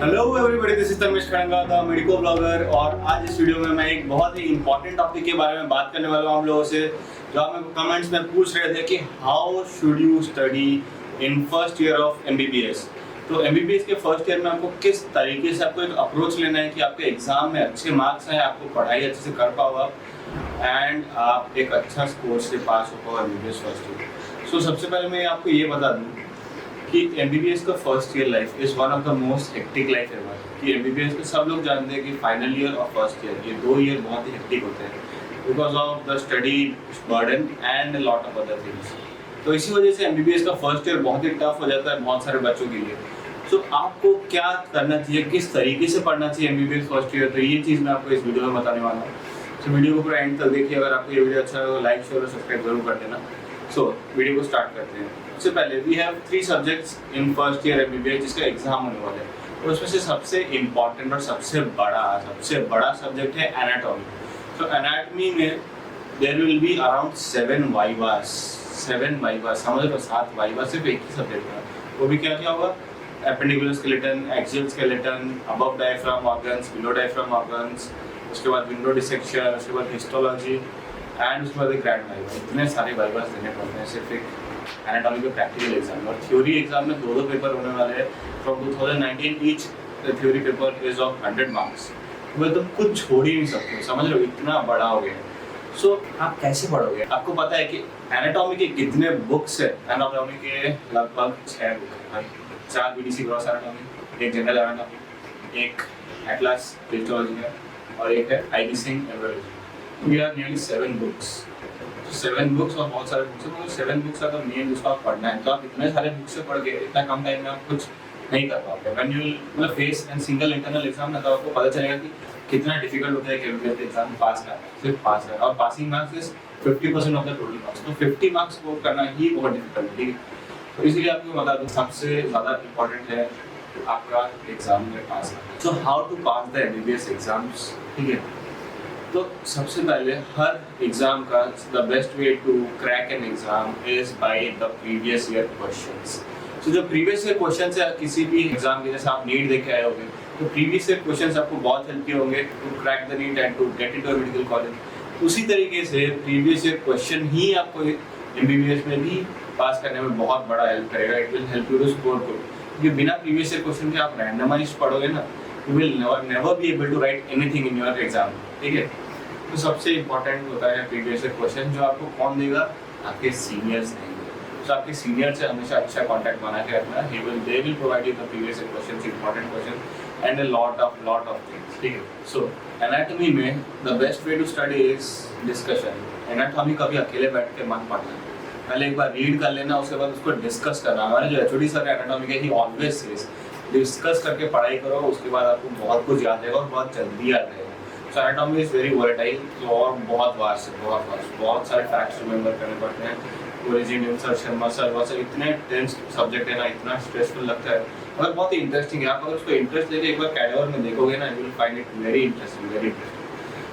Hello everybody, this is Tanmesh Khadanga the medico blogger. और आज इस वीडियो में मैं एक बहुत ही इंपॉर्टेंट टॉपिक के बारे में बात करने वाला हूँ आप लोगों से, जो आप मेरे को कमेंट्स में पूछ रहे थे कि how should you study in first year of MBBS. तो एमबीबीएस के फर्स्ट ईयर में आपको किस तरीके से आपको एक अप्रोच लेना है कि आपके एग्जाम में अच्छे मार्क्स आए, आपको पढ़ाई अच्छे से कर पाओ आप, एंड आप एक अच्छा स्कोर से पास हो पाओ एमबीबीएस फर्स्ट ईयर। सो सबसे पहले मैं आपको ये बता दूँ कि एमबीबीएस का first year life is one of the most hectic life ever. कि एमबीबीएस में सब लोग जानते हैं कि फाइनल ईयर और फर्स्ट ईयर, ये 2 ईयर बहुत ही हेक्टिक होते हैं because of the study burden and lot of other things. तो इसी वजह से एमबीबीएस का फर्स्ट ईयर बहुत ही टफ हो जाता है बहुत सारे बच्चों के लिए। सो आपको क्या करना चाहिए, किस तरीके से पढ़ना चाहिए एमबीबीएस फर्स्ट ईयर, तो ये चीज़ मैं आपको इस वीडियो में बताने वाला हूँ। तो वीडियो को पूरा एंड तक देखिए। अगर आपको ये वीडियो अच्छा लगे तो लाइक शेयर और सब्सक्राइब जरूर कर देना। सो वीडियो को स्टार्ट करते हैं। सबसे पहले we have 3 subjects in first year MBBS जिसका एग्जाम होने वाला है, और उसमें से सबसे इम्पॉर्टेंट और सबसे बड़ा सब्जेक्ट है एनाटॉमी। तो एनाटॉमी में there will be around 7 vivas, समझ लो 7 वाइवा सिर्फ एक ही सब्जेक्ट है। वो भी क्या क्या होगा, appendicular skeleton, axial skeleton, above diaphragm organs, below diaphragm organs, उसके बाद विंडो डिसेक्शन, उसके बाद हिस्टोलॉजी एंड उसके बाद एक ग्रैंड वाइवा। इतने सारे वाइवास देने पड़ते हैं सिर्फ एक एनाटॉमी के प्रैक्टिकल एग्जाम। और थ्योरी एग्जाम में 2 पेपर होने वाले हैं from 2019 each. The theory paper is of 100 marks. वो तो कुछ छोड़ ही नहीं सकते, समझ लो इतना बड़ा हो गया। सो आप कैसे पढ़ोगे? आपको पता है कि एनाटॉमी के कितने बुक्स है? एनाटॉमी के लगभग 6 बुक है। 4 बीडीसी ग्रॉस एनाटॉमी, एक जनरल एनाटॉमी, एक एटलस हिस्टोलॉजी है, और एक है IB Singh average. We are nearly 7 books. 7 books और बहुत सारे बुक्स हैं, 7 बुक्स अगर मेन जिसको आप पढ़ना है तो आप इतने सारे बुक्स से पढ़ के इतना कम टाइम में आप कुछ नहीं कर पाओगे। व्हेन यू मतलब face and single internal exam ना, तो आपको पता चलेगा कि कितना डिफिकल्ट होता है कि एमबीबीएस एग्जाम पास करना, सिर्फ पास है। और passing marks is 50% of the total marks. तो 50 मार्क्स स्कोर करना ही बहुत डिफिकल्ट है, ठीक है। तो इसलिए आपको बता दूं सबसे ज़्यादा इम्पोर्टेंट है आपका एग्जाम में पास करना। So how to pass the MBBS exams, ठीक है। तो सबसे पहले हर एग्जाम का the best way to crack an exam is by the previous year questions. तो जो प्रीवियस ईयर क्वेश्चंस है किसी भी एग्जाम के, जैसे आप नीट देख के आए होंगे, तो प्रीवियस ईयर क्वेश्चंस आपको बहुत हेल्प किए होंगे to crack the NEET and to get into a medical college. उसी तरीके से प्रीवियस ईयर क्वेश्चन ही आपको एमबीबीएस में भी पास करने में बहुत बड़ा हेल्प करेगा। It will help you to score good. क्योंकि बिना प्रीवियस ईयर क्वेश्चन के आप रैंडमाइज्ड पढ़ोगे ना, you will never be able to write anything in your exam, ठीक है। तो सबसे इम्पोर्टेंट होता है प्रीवियस ईयर क्वेश्चन, जो आपको कौन देगा? आपके सीनियर्स देंगे। तो आपके सीनियर से हमेशा अच्छा कांटेक्ट बना के रखना। They will provide you the previous year questions, important question and a lot of things, ठीक है। सो एनाटॉमी में the best way to study is discussion. Anatomy कभी अकेले बैठ के मत पढ़ना, पहले एक बार रीड कर लेना, उसके बाद उसको डिस्कस करना। हमारे जो एचओडी सर एनाटॉमी के, ही ऑलवेज सेज डिस्कस करके पढ़ाई करो, उसके बाद आपको बहुत कुछ याद रहेगा और बहुत जल्दी याद रहेगा। So anatomy is very volatile, और बहुत वास्ट, बहुत सारे फैक्ट्स रिमेंबर करने पड़ते हैं। ओरिजिन, इंसर्शन, मसल इतने टेंस सब्जेक्ट है ना, इतना स्ट्रेसफुल लगता है, मगर बहुत ही इंटरेस्टिंग है। आप अगर उसको इंटरेस्ट लेके एक बार कैडेवर में देखोगे ना, you will find it very interesting.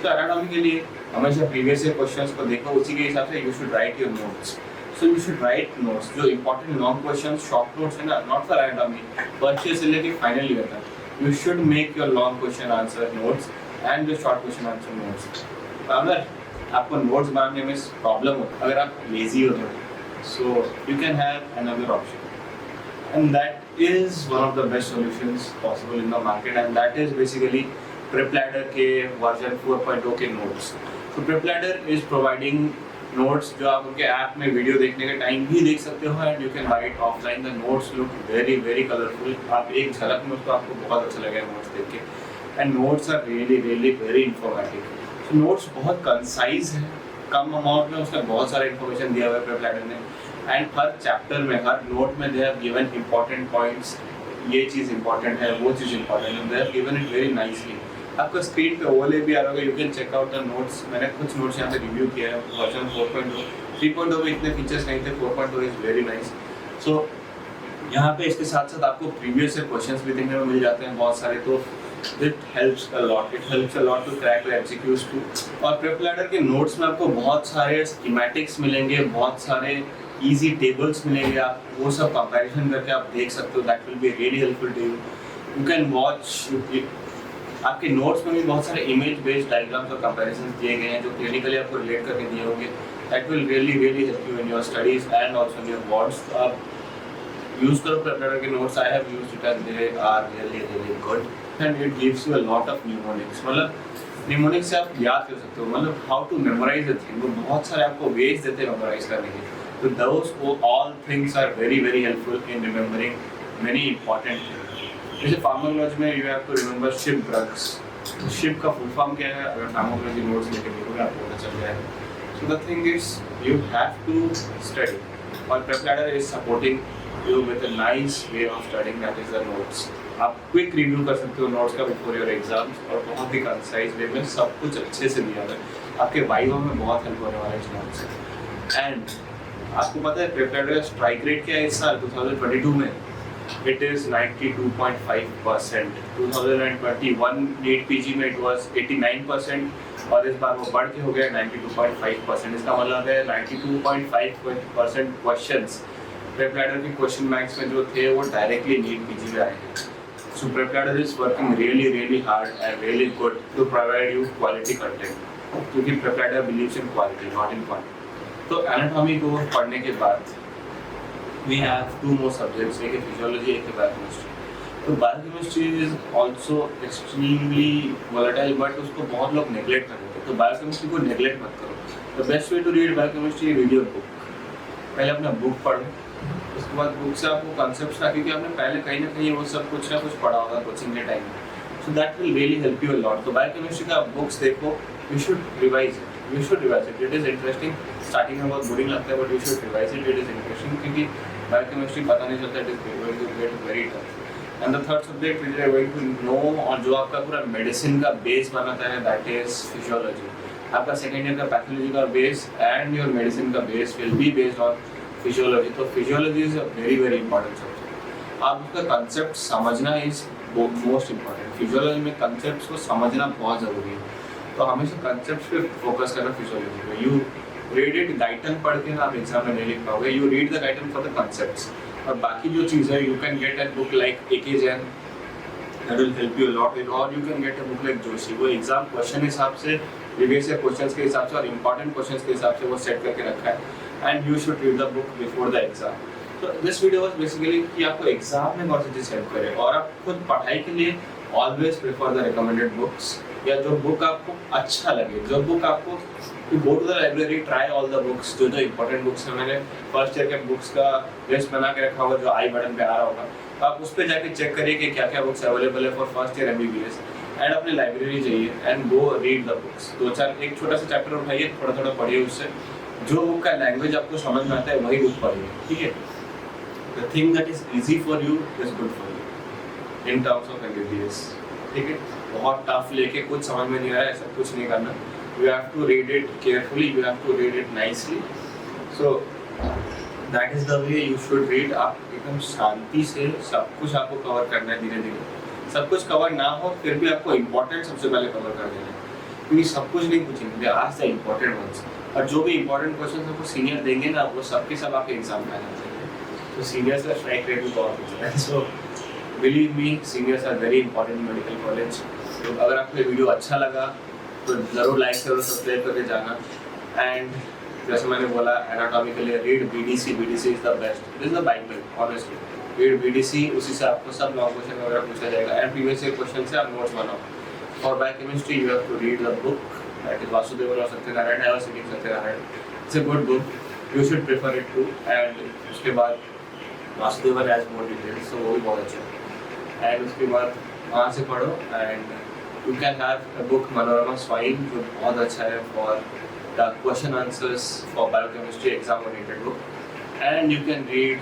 तो एनाटॉमी के लिए हमेशा प्रीवियस ईयर क्वेश्चंस को देखो, उसी के हिसाब से you should write your notes. So you should write notes, जो important long questions, short notes है ना, not for anatomy, first year से लेके फाइनल ईयर तक you should make your long question answer notes and जो short question answer notes. अगर आपको notes बनाने में प्रॉब्लम हो, अगर आप लेजी हो, so you can have another option, and that is one of the best solutions possible in the market, and that is basically PrepLadder के वर्जन 4.0 के नोट्स। तो प्रेपलैडर इज प्रोवाइडिंग नोट्स जो आप उनके ऐप में वीडियो देखने के टाइम भी देख सकते हो, and you can write offline. The notes look very colourful. आप एक झलक में तो आपको बहुत अच्छा लगेगा नोट्स देख के। And notes are really very informative. तो नोट्स बहुत कंसाइज है, कम अमाउंट में उसमें बहुत सारा इन्फॉर्मेशन दिया हुआ है प्रेपलैडर ने, एंड हर चैप्टर में, हर नोट में they have given important points. ये चीज़ इंपॉर्टेंट है, वो चीज़ इंपॉर्टेंट है, they have given it very nicely. आपको स्क्रीन पे ओवरले भी आ रहा होगा, you can check out the notes. मैंने कुछ नोट्स यहाँ पे रिव्यू किया है वर्जन 4.0। 3.0 में इतने फीचर्स नहीं थे, 4.0 इज वेरी नाइस। सो यहाँ पे इसके साथ साथ आपको प्रीवियस से क्वेश्चंस भी देखने में मिल जाते हैं बहुत सारे। तो it helps a lot to crack the MCQs too। और प्रेपलैडर के नोट्स में आपको बहुत सारे स्कीमेटिक्स मिलेंगे, बहुत सारे इजी टेबल्स मिलेंगे। आप वो सब कंपैरिजन करके आप देख सकते हो, that will be really helpful to you. You can watch, आपके नोट्स में भी बहुत सारे इमेज बेस्ड डायग्राम्स और कंपैरिजन दिए गए हैं जो क्लिनिकली आपको रिलेट करके दिए होंगे. That will really help you in your studies and also in your boards. तो आप यूज़ करो प्रेपरेटर के notes. I have used it and they are really good and it gives you a lot of mnemonics. मतलब mnemonics से आप याद कर सकते हो, मतलब how to memorize a thing. वो बहुत सारे आपको वेज देते हैं मेमोराइज करने के. तो those all things are very helpful in remembering many important things. जैसे फार्माकोलॉजी में you have to remember SHIP drugs. SHIP का फुल फॉर्म क्या है, अगर फार्माकोलॉजी नोट्स लेके देखोगे आपको पता चल जाएगा. So the thing is you have to study और PrepLadder is supporting you with a nice way of studying, that is the notes. आप क्विक रिव्यू कर सकते हो नोट्स का बिफोर योर एग्जाम्स और बहुत ही कंसाइज वे में सब कुछ अच्छे से दिया है. आपके वाइवा में बहुत हेल्प होने वाला है इस नोट्स से. एंड आपको पता है प्रेपरेटर स्ट्राइक रेट क्या है इस साल 2022 में? It is 92.5%. 2021 नीट पीजी में इट वाज 89% और इस बार वो बढ़ के हो गया 92.5%. इसका मतलब है 92.5% क्वेश्चंस प्रेपरेटर के क्वेश्चन बैंक्स में जो थे वो डायरेक्टली नीट पीजी में आए हैं. So Prepladder is working really hard and really good to provide you quality content. क्योंकि Prepladder believes in quality, not in quantity. तो anatomy को पढ़ने के बाद we have two more subjects, एक है physiology, एक है biochemistry. तो biochemistry is also extremely volatile, but उसको बहुत लोग neglect कर देते हैं. तो biochemistry को neglect मत करो. The best way to read biochemistry is read your book. पहले अपना book पढ़ो. उसके बाद बुक से आपको कॉन्सेप्ट्स आके कि आपने पहले कहीं ना कहीं वो सब कुछ ना कुछ पढ़ा होगा कोचिंग के टाइम में. So that will really help you a lot. तो बायोकेमिस्ट्री का आप बुक्स देखो, you should revise it. It is interesting. Starting में बहुत बोरिंग लगता है but you should revise it. It is interesting क्योंकि बायोकेमिस्ट्री पता नहीं चलता. It is going to get very tough. And the third subject which are going to know और जो आपका पूरा मेडिसिन का बेस बनाता है दैट इज फिजियोलॉजी. आपका सेकेंड ईयर का पैथोलॉजी का बेस एंड योर मेडिसिन का base will be based on physiology. तो physiology is a very important subject. आप उसका कंसेप्ट समझना इज मोस्ट इम्पॉर्टेंट. फिजियोलॉजी में कंसेप्ट को समझना बहुत ज़रूरी है. तो हमेशा कंसेप्ट पे फोकस करना फिजियोलॉजी में. You read it. गाइडन पढ़ के आप एग्जाम में नहीं लिख पाओगे. You read the Guyton for the concepts. और बाकी जो चीज़ है you can get an book like A.K. Jain, that will help you a lot in. और you can get a book like Joshi. वो एग्जाम क्वेश्चन हिसाब से, प्रीवियस ईयर क्वेश्चंस के हिसाब से और इंपॉर्टेंट क्वेश्चंस के हिसाब से वो सेट करके रखा है. And you should read the book before the exam. So this video was basically कि आपको एग्जाम में कौन सी चीज़ हेल्प करे. और आप खुद पढ़ाई के लिए always prefer the recommended books, या जो बुक आपको अच्छा लगे, जो बुक आपको you go to the library, try all the books. जो important books हैं, मैंने फर्स्ट ईयर के बुक्स का लिस्ट बना के रखा होगा जो आई बटन पे आ रहा होगा. तो आप उस पर जाके चेक करिए कि क्या क्या बुक्स अवेलेबल है for first year MBBS. And अपनी लाइब्रेरी जाइए and go read the books. 2-4 एक छोटा सा चैप्टर उठाइए, थोड़ा पढ़िए उससे. जो बुक का लैंग्वेज आपको समझ में आता है वही बुक पढ़िए. ठीक है. The thing that is easy for you is good for you in terms of MBBS. ठीक है. बहुत टफ लेके कुछ समझ में नहीं आ रहा है, ऐसा कुछ नहीं करना. You have to read it carefully, you have to read it nicely. So that is the way you should read. आप एकदम शांति से सब कुछ आपको कवर करना है. धीरे धीरे सब कुछ कवर ना हो फिर भी आपको इम्पोर्टेंट सबसे पहले कवर कर देना है, क्योंकि सब कुछ नहीं पूछेंगे. आज द इम्पोर्टेंट वंस. और जो भी इंपॉर्टेंट क्वेश्चन आपको सीनियर देंगे ना वो सबके सब आपके एग्जाम में आ जाते हैं. तो सीनियर्स का स्ट्राइक रेट भी बहुत होता है. So believe me, seniors are very important medical college. तो अगर आपको ये वीडियो अच्छा लगा तो ज़रूर लाइक करो, सब्सक्राइब करके जाना. एंड जैसे मैंने बोला एनाटॉमी के लिए read BDC. BDC is the best. This is the Bible honestly. Read BDC, उसी से आपको सब लॉन्ग क्वेश्चन वगैरह पूछा जाएगा. एंड प्रीवियस ईयर क्वेश्चन से आप नोट्स बनाओ. For biochemistry you have to read the book. That is Vasudevan or Satyanarayan. I was reading Satyanarayan. It's a good book. You should prefer it too. And उसके बाद Vasudevan has more details, so वो भी बहुत अच्छा है. And उसके बाद वहाँ से पढ़ो. And you can have a book Manorama Swine जो बहुत अच्छा है for the question answers for biochemistry exam oriented book. And you can read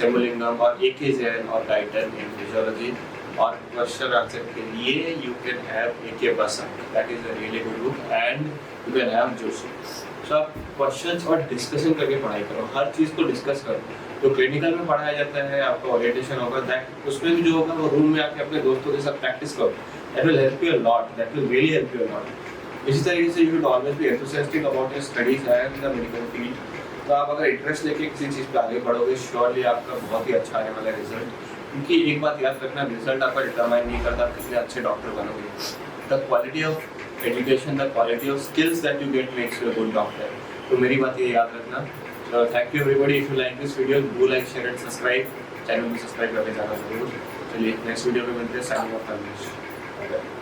Semolingam or A.K. Jain or Guyton in physiology. और क्वेश्चन आंसर के लिए you can have A.K. Basak. That is a really good book. And you can have Joshi. So आप questions और discussion करके पढ़ाई करो. हर चीज़ को discuss करो. जो क्लिनिकल में पढ़ाया जाता है आपका ओरिएंटेशन होगा, दैट उसमें भी जो होगा वो रूम में आके अपने दोस्तों के साथ प्रैक्टिस करो. That will help you a lot. That will really help you a lot. इसी तरीके से you should always be enthusiastic about your studies and the medical field. तो आप अगर इंटरेस्ट लेके किसी चीज़ पे आगे बढ़ोगे श्योरली आपका बहुत ही अच्छा आने वाला रिजल्ट. क्योंकि एक बात याद रखना, रिजल्ट आपका डिटरमाइन नहीं करता आप कितने अच्छे डॉक्टर बनोगे। The quality of education, the quality of skills that you get makes you a good doctor. तो मेरी बात ये याद रखना। Thank you everybody. If you like this video do like share and subscribe, channel को subscribe करके जाना जरूर। चलिए नेक्स्ट वीडियो में मिलते हैं। Signing off.